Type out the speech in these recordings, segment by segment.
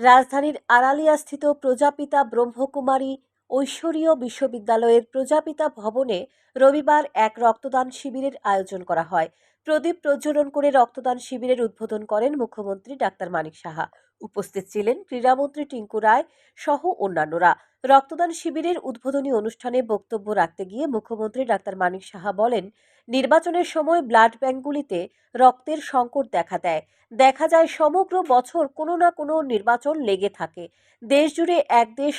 রাজধানীর আড়ালিয়াস্থিত প্রজাপিতা ব্রহ্মকুমারী ঐশ্বরীয় বিশ্ববিদ্যালয়ের প্রজাপিতা ভবনে রবিবার এক রক্তদান শিবিরের আয়োজন করা হয়। প্রদীপ প্রজ্বলন করে রক্তদান শিবিরের উদ্বোধন করেন মুখ্যমন্ত্রী ডাক্তার মানিক সাহা। উপস্থিত ছিলেন ক্রীড়ামন্ত্রী টিঙ্কু রায় সহ অন্যান্যরা। রক্তদান শিবিরের উদ্বোধনী অনুষ্ঠানে বক্তব্য রাখতে গিয়ে মুখ্যমন্ত্রী ডাক্তার মানিক সাহা বলেন, নির্বাচনের সময় ব্লাড ব্যাঙ্কগুলিতে রক্তের সংকট দেখা যায় সমগ্র বছর কোনো না কোনো নির্বাচন লেগে থাকে। দেশজুড়ে এক দেশ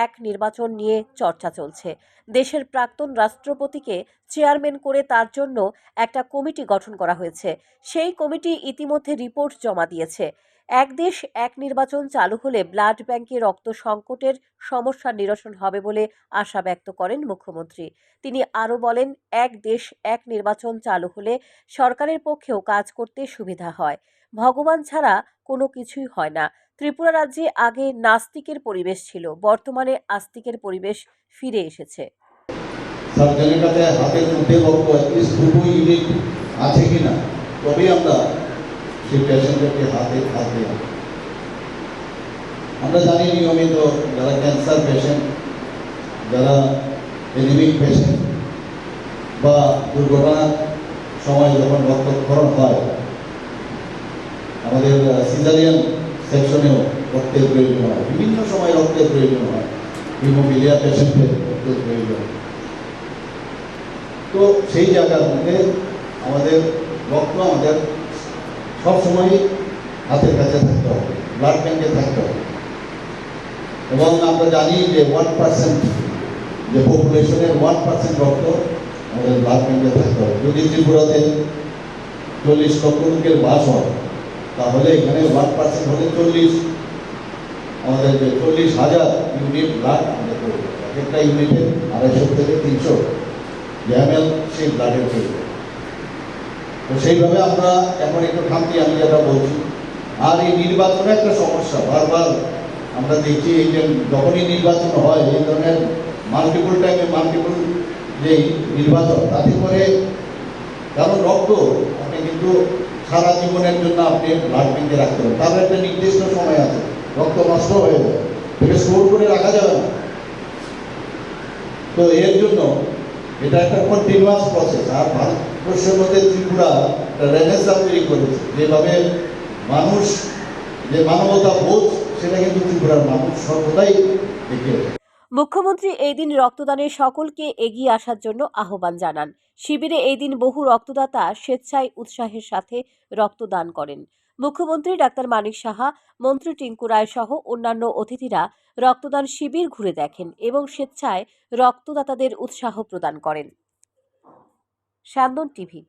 এক নির্বাচন নিয়ে চর্চা চলছে। দেশের প্রাক্তন রাষ্ট্রপতিকে চেয়ারম্যান করে তার জন্য একটা কমিটি গঠন করা হয়েছে। সেই কমিটি ইতিমধ্যে রিপোর্ট জমা দিয়েছে। এক দেশ এক নির্বাচন চালু হলে ব্লাড ব্যাংকে রক্ত সংকটের সমস্যার নিরসন হবে বলে আশা ব্যক্ত করেন মুখ্যমন্ত্রী। তিনি আরও বলেন, এক দেশ এক নির্বাচন চালু হলে সরকারের পক্ষেও কাজ করতে সুবিধা হয়। ভগবান ছাড়া কোনো কিছুই হয় না। ত্রিপুরা রাজ্যে আগে নাস্তিকের পরিবেশ ছিল, বর্তমানে আস্তিকের পরিবেশ ফিরে এসেছে। সার্জনের কাছে হাতের মধ্যে রক্ত দুটো ইউনিট আছে কিনা তবেই আমরা সেই পেশেন্টকে হাত দেব। আমরা জানি নিয়মিত যারা ক্যান্সার পেশেন্ট, যারা এনিমিক পেশেন্ট বা দুর্ঘটনার সময় যখন রক্তক্ষরণ হয়, আমাদের সিজারিয়ান সেকশনেও রক্তের প্রয়োজন হয়, বিভিন্ন সময় রক্তের প্রয়োজন হয়, হিমোফিলিয়া পেশেন্টের রক্তের প্রয়োজন। তো সেই জায়গার মধ্যে আমাদের রক্ত আমাদের সবসময় হাতের কাছে থাকতে হবে, ব্লাড ব্যাঙ্কে থাকতে হবে। এবং আমরা জানি যে 1% যে পপুলেশনের 1% রক্ত আমাদের ব্লাড ব্যাঙ্কে থাকতে হবে। যদি ত্রিপুরাতে 40 লক্ষ লোকের বাস হয়, তাহলে এখানে 1% হলে আমাদের যে 40,000 ইউনিট ব্লাড আমাদের করবে। একটা ইউনিটে 250 থেকে 300 ml সেই ব্লাডের প্রয়োজন। তো সেইভাবে আমরা এখন একটু থামছি, আমি যেটা বলছি। আর এই নির্বাচনে একটা সমস্যা বারবার আমরা দেখি, এই যে যখনই নির্বাচন হয় এই ধরনের মাল্টিপল যে নির্বাচন, তাতে করে কারণ রক্ত আপনি কিন্তু সারা জীবনের জন্য আপনি ব্লাড ব্যাঙ্কে রাখতে পারেন। তার একটা নির্দিষ্ট সময় আছে, রক্ত নষ্ট হয়ে যায়, এটা স্টোর করে রাখা যাবে না। তো এর জন্য এটা একটা কন্টিনিউয়াস প্রসেস। আর ভারতবর্ষের মধ্যে ত্রিপুরা রেনেসাঁ তৈরি করেছে, যেভাবে মানুষ যে মানবতা বোধ, সেটা কিন্তু ত্রিপুরার মানুষ সর্বদাই দেখিয়েছে। মুখ্যমন্ত্রী এই দিন রক্তদানে সকলকে এগিয়ে আসার জন্য আহ্বান জানান। শিবিরে এই দিন বহু রক্তদাতা স্বেচ্ছায় উৎসাহের সাথে রক্তদান করেন। মুখ্যমন্ত্রী ডাক্তার মানিক সাহা, মন্ত্রী টিঙ্কু রায় সহ অন্যান্য অতিথিরা রক্তদান শিবির ঘুরে দেখেন এবং স্বেচ্ছায় রক্তদাতাদের উৎসাহ প্রদান করেন। স্যান্দন টিভি।